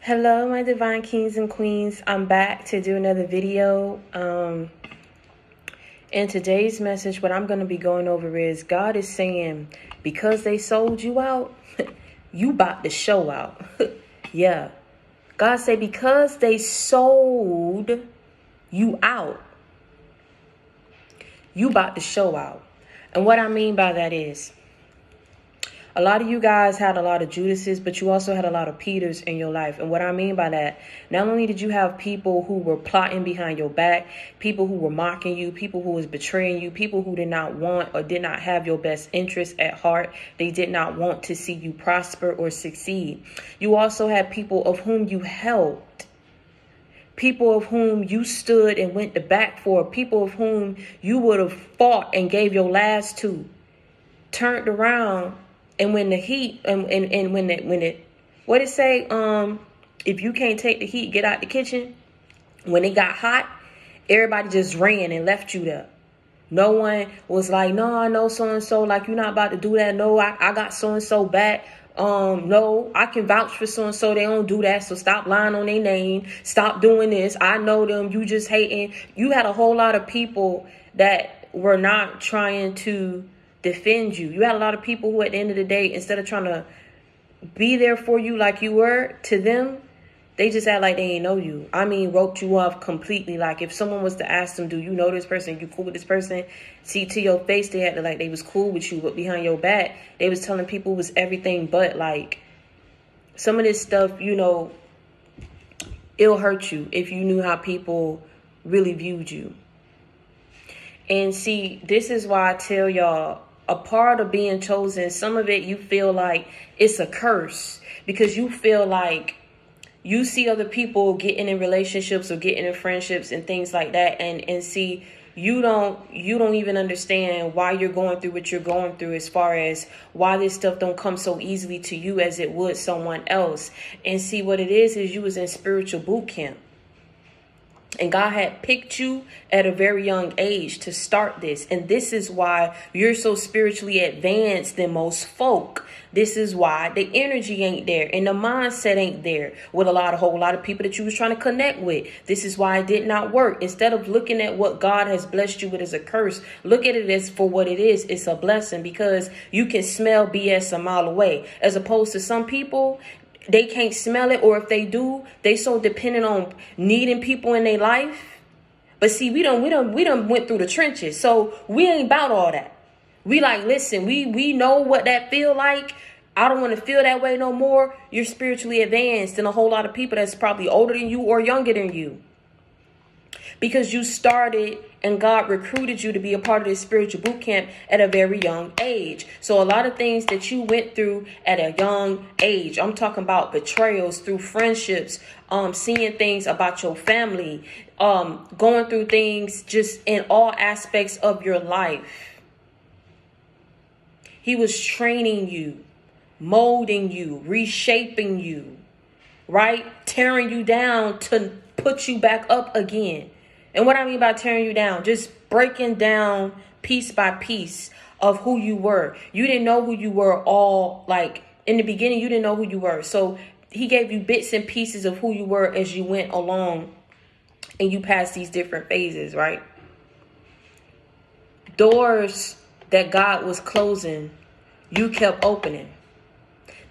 Hello, my divine kings and queens. I'm back to do another video. In today's message, what I'm going to be going over is God is saying, because they sold you out, you about to show out. Yeah. God said, because they sold you out, you about to show out. And what I mean by that is, a lot of you guys had a lot of Judases, but you also had a lot of Peters in your life. And what I mean by that, not only did you have people who were plotting behind your back, people who were mocking you, people who was betraying you, people who did not want or did not have your best interest at heart. They did not want to see you prosper or succeed. You also had people of whom you helped, people of whom you stood and went to bat for, people of whom you would have fought and gave your last to, turned around. And when the heat when it what it say, if you can't take the heat, get out the kitchen. When it got hot, everybody just ran and left you there. No one was like, no, I know so-and-so, like, you're not about to do that. No, I got so-and-so back. No, I can vouch for so-and-so. They don't do that. So stop lying on their name. Stop doing this. I know them. You just hating. You had a whole lot of people that were not trying to defend you. You had a lot of people who at the end of the day, instead of trying to be there for you like you were to them, they just act like they ain't know you. I mean, wrote you off completely. Like if someone was to ask them, do you know this person? You cool with this person? See, to your face, they acted like they was cool with you, but behind your back, they was telling people it was everything but. Like, some of this stuff, you know, it'll hurt you if you knew how people really viewed you. And see, this is why I tell y'all, a part of being chosen, some of it you feel like it's a curse because you feel like you see other people getting in relationships or getting in friendships and things like that, and see, you don't even understand why you're going through what you're going through, as far as why this stuff don't come so easily to you as it would someone else. And see, what it is you was in spiritual boot camp. And God had picked you at a very young age to start this. And this is why you're so spiritually advanced than most folk. This is why the energy ain't there and the mindset ain't there with a whole lot of people that you was trying to connect with. This is why it did not work. Instead of looking at what God has blessed you with as a curse, look at it as for what it is. It's a blessing, because you can smell BS a mile away, as opposed to some people. They can't smell it, or if they do, they so dependent on needing people in their life. But see, we done went through the trenches, so we ain't about all that. We like, listen, we know what that feel like. I don't want to feel that way no more. You're spiritually advanced than a whole lot of people that's probably older than you or younger than you, because you started and God recruited you to be a part of this spiritual boot camp at a very young age. So a lot of things that you went through at a young age, I'm talking about betrayals through friendships, seeing things about your family, going through things just in all aspects of your life. He was training you, molding you, reshaping you, right? Tearing you down to put you back up again. And what I mean by tearing you down, just breaking down piece by piece of who you were. You didn't know who you were all, like, in the beginning, you didn't know who you were. So he gave you bits and pieces of who you were as you went along and you passed these different phases, right? Doors that God was closing, you kept opening.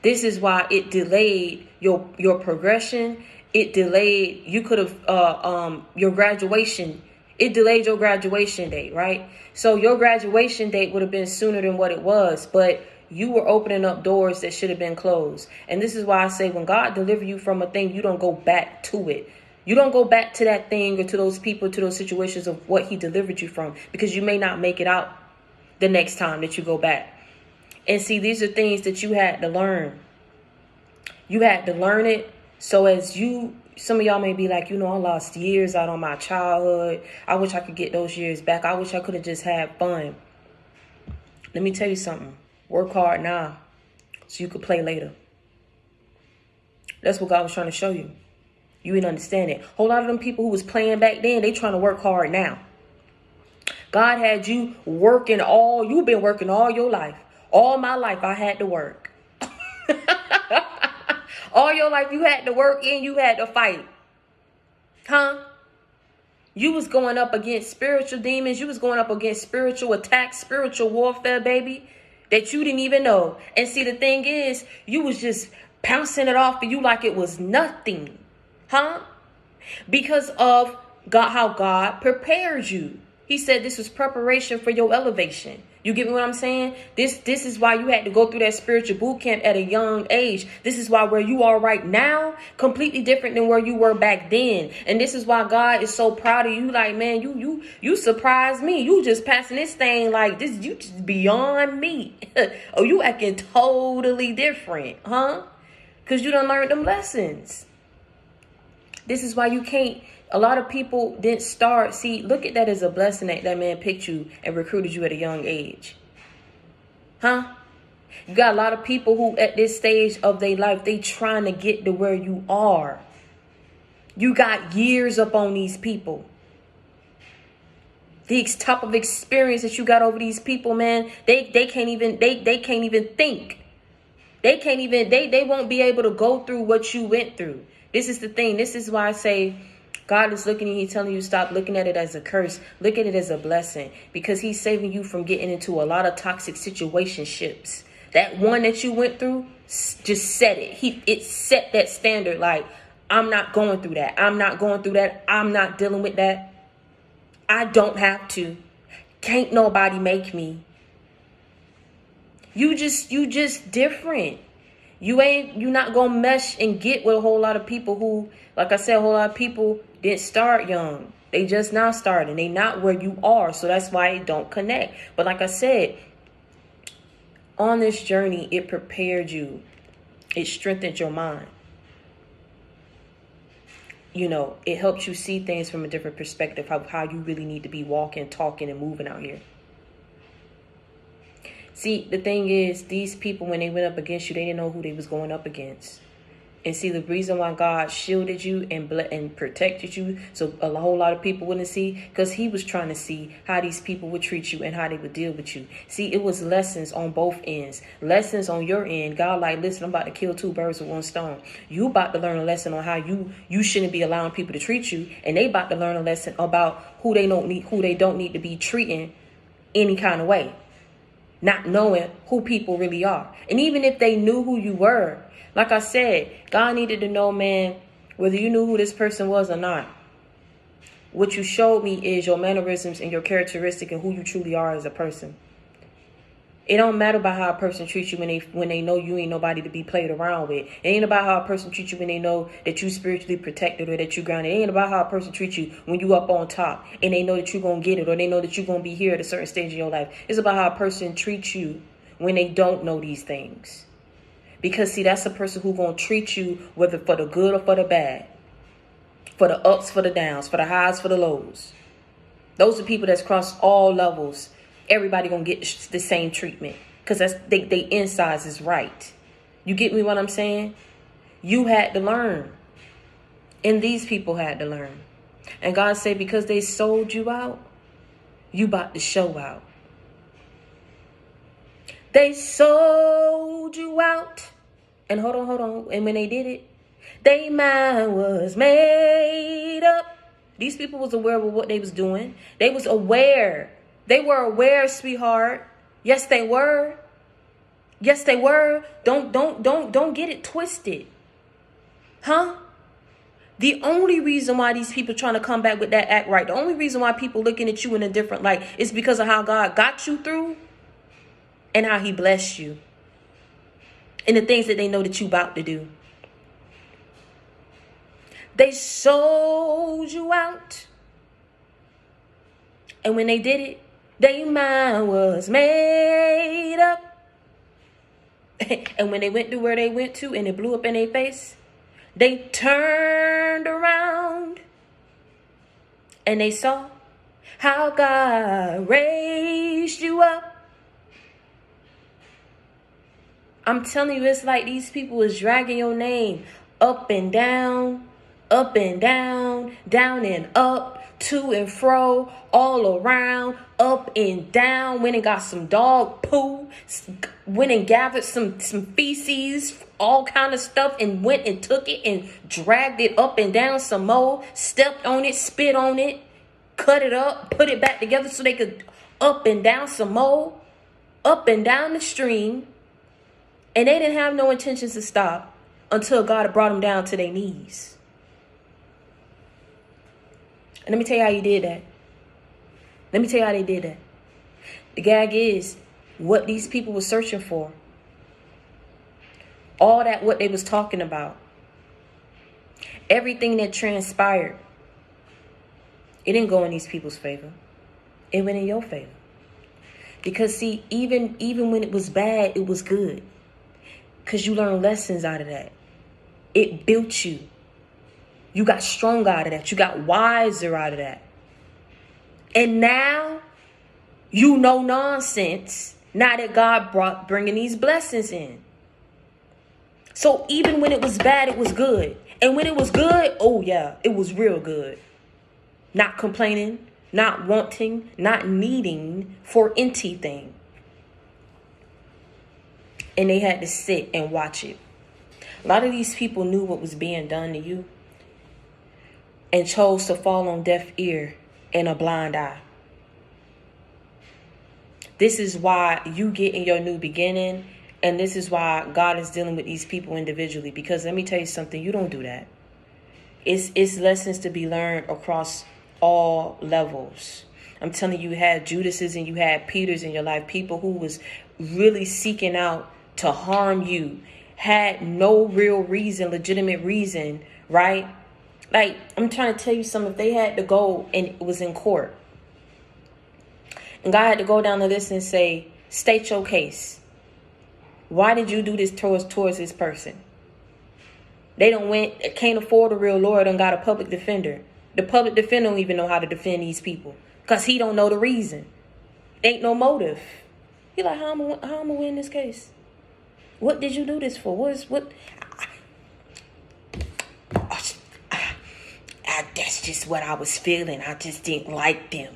This is why it delayed your progression. It delayed, you could have, your graduation. It delayed your graduation date, right? So your graduation date would have been sooner than what it was, but you were opening up doors that should have been closed. And this is why I say, when God delivers you from a thing, you don't go back to it. You don't go back to that thing or to those people, to those situations of what he delivered you from, because you may not make it out the next time that you go back. And see, these are things that you had to learn. You had to learn it. So some of y'all may be like, you know, I lost years out on my childhood. I wish I could get those years back. I wish I could have just had fun. Let me tell you something. Work hard now so you could play later. That's what God was trying to show you. You didn't understand it. A whole lot of them people who was playing back then, they trying to work hard now. God had you working you've been working all your life. All my life I had to work. All your life you had to work and you had to fight. Huh? You was going up against spiritual demons. You was going up against spiritual attacks, spiritual warfare, baby, that you didn't even know. And see, the thing is, you was just pouncing it off of you like it was nothing. Huh? Because of God, how God prepared you. He said this was preparation for your elevation. You get me what I'm saying? This is why you had to go through that spiritual boot camp at a young age. This is why where you are right now, completely different than where you were back then. And this is why God is so proud of you. Like, man, you surprised me. You just passing this thing like this. You just beyond me. Oh, you acting totally different, huh? Because you done learned them lessons. This is why you can't. A lot of people didn't start. See, look at that as a blessing that that man picked you and recruited you at a young age. Huh? You got a lot of people who at this stage of their life, they trying to get to where you are. You got years up on these people. The type of experience that you got over these people, man, they can't even think. They won't be able to go through what you went through. This is the thing. This is why I say God is looking at you. He's telling you stop looking at it as a curse. Look at it as a blessing, because he's saving you from getting into a lot of toxic situationships. That one that you went through just set it. It set that standard. Like, I'm not going through that. I'm not going through that. I'm not dealing with that. I don't have to. Can't nobody make me. You just different. You're not gonna mesh and get with a whole lot of people who, like I said, a whole lot of people didn't start young. They just now starting. They not where you are. So that's why it don't connect. But like I said, on this journey, it prepared you. It strengthened your mind. You know, it helps you see things from a different perspective of how you really need to be walking, talking, and moving out here. See, the thing is, these people, when they went up against you, they didn't know who they was going up against. And see, the reason why God shielded you and protected you, so a whole lot of people wouldn't see, because he was trying to see how these people would treat you and how they would deal with you. See, it was lessons on both ends. Lessons on your end. God like, listen, I'm about to kill two birds with one stone. You about to learn a lesson on how you shouldn't be allowing people to treat you. And they about to learn a lesson about who they don't need to be treating any kind of way. Not knowing who people really are. And even if they knew who you were, like I said, God needed to know, man, whether you knew who this person was or not. What you showed me is your mannerisms and your characteristic and who you truly are as a person. It don't matter about how a person treats you when they know you ain't nobody to be played around with. It ain't about how a person treats you when they know that you spiritually protected or that you grounded. It ain't about how a person treats you when you up on top and they know that you gonna get it, or they know that you gonna be here at a certain stage in your life. It's about how a person treats you when they don't know these things. Because see, that's a person who gonna treat you whether for the good or for the bad, for the ups, for the downs, for the highs, for the lows. Those are people that's crossed all levels. Everybody gonna get the same treatment because that's they insides is right. You get me what I'm saying? You had to learn, and these people had to learn. And God said, because they sold you out, you about to show out. They sold you out, and hold on. And when they did it, they mind was made up. These people was aware of what they was doing. They was aware. They were aware, sweetheart. Yes, they were. Yes, they were. Don't get it twisted. Huh? The only reason why these people trying to come back with that act right, the only reason why people looking at you in a different light is because of how God got you through and how he blessed you. And the things that they know that you about to do. They sold you out. And when they did it, their mind was made up. And when they went to where they went to and it blew up in their face, they turned around and they saw how God raised you up. I'm telling you, it's like these people is dragging your name up and down Up and down, down and up, to and fro, all around, up and down. Went and got some dog poo, went and gathered some feces, all kind of stuff, and went and took it and dragged it up and down some more, stepped on it, spit on it, cut it up, put it back together so they could up and down some more, up and down the stream. And they didn't have no intentions to stop until God brought them down to their knees. And let me tell you how you did that. Let me tell you how they did that. The gag is what these people were searching for. All that what they was talking about. Everything that transpired. It didn't go in these people's favor. It went in your favor. Because see, even when it was bad, it was good. Because you learned lessons out of that. It built you. You got stronger out of that. You got wiser out of that. And now, you know nonsense. Now that God bringing these blessings in. So even when it was bad, it was good. And when it was good, oh yeah, it was real good. Not complaining, not wanting, not needing for anything. And they had to sit and watch it. A lot of these people knew what was being done to you and chose to fall on deaf ear and a blind eye. This is why you get in your new beginning, and this is why God is dealing with these people individually. Because let me tell you something, you don't do that. It's lessons to be learned across all levels. I'm telling you, you had Judases and you had Peters in your life, people who was really seeking out to harm you, had no real reason, legitimate reason, right? Like, I'm trying to tell you something. If they had to go and it was in court, and God had to go down the list and say, state your case. Why did you do this towards this person? They can't afford a real lawyer and got a public defender. The public defender don't even know how to defend these people because he don't know the reason. Ain't no motive. He like, how I'm gonna win this case? What did you do this for? That's just what I was feeling. I just didn't like them.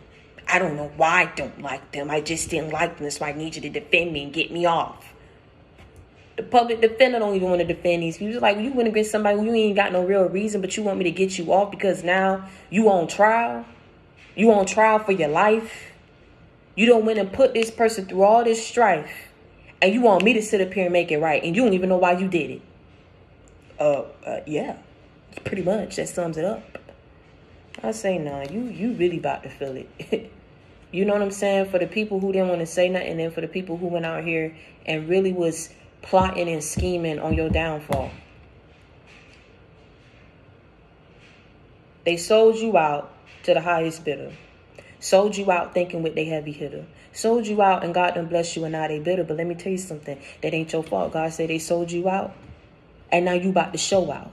I don't know why I don't like them. I just didn't like them. That's why I need you to defend me and get me off. The public defender don't even want to defend these people. It's like, you went against somebody who you ain't got no real reason, but you want me to get you off because now you on trial. You on trial for your life. You don't went and put this person through all this strife, and you want me to sit up here and make it right, and you don't even know why you did it. Yeah, pretty much that sums it up. I say, nah, you really about to feel it. You know what I'm saying? For the people who didn't want to say nothing, and then for the people who went out here and really was plotting and scheming on your downfall. They sold you out to the highest bidder. Sold you out thinking with they heavy hitter. Sold you out and God done bless you and now they bitter. But let me tell you something. That ain't your fault. God said they sold you out. And now you about to show out.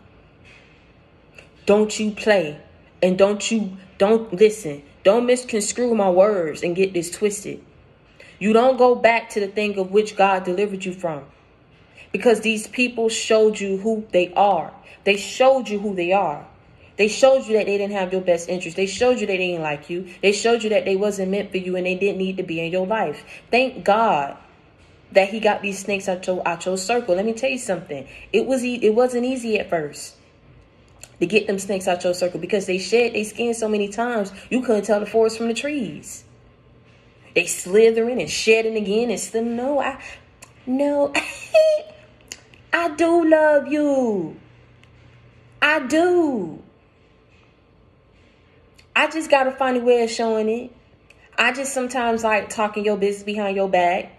Don't you play. And don't listen. Don't misconstrue my words and get this twisted. You don't go back to the thing of which God delivered you from. Because these people showed you who they are. They showed you who they are. They showed you that they didn't have your best interest. They showed you that they didn't like you. They showed you that they wasn't meant for you and they didn't need to be in your life. Thank God that he got these snakes out your circle. Let me tell you something. It wasn't easy at first to get them snakes out your circle because they shed their skin so many times you couldn't tell the forest from the trees. They slithering and shedding again and still no, I do love you. I do. I just got to find a way of showing it. I just sometimes like talking your business behind your back.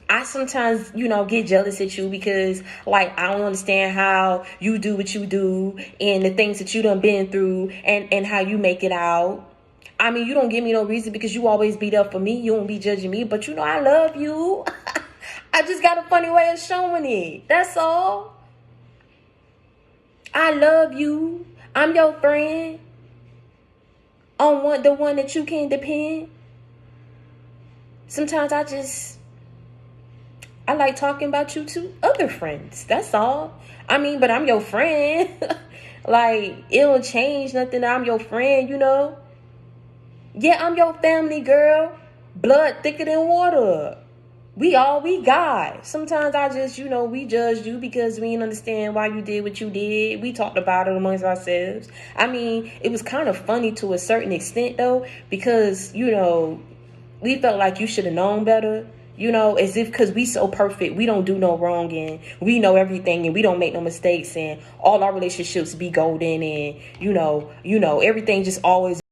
I sometimes, get jealous at you because, like, I don't understand how you do what you do and the things that you done been through and how you make it out. I mean, you don't give me no reason because you always beat up for me. You don't be judging me, but I love you. I just got a funny way of showing it. That's all. I love you. I'm your friend. The one that you can depend. Sometimes I like talking about you to other friends. That's all. I mean, but I'm your friend. Like, it don't change nothing that I'm your friend, you know? Yeah, I'm your family, girl. Blood thicker than water. We got. Sometimes I just, we judge you because we didn't understand why you did what you did. We talked about it amongst ourselves. I mean, it was kind of funny to a certain extent, though, because, we felt like you should have known better. As if because we so perfect, we don't do no wrong and we know everything and we don't make no mistakes and all our relationships be golden and, everything just always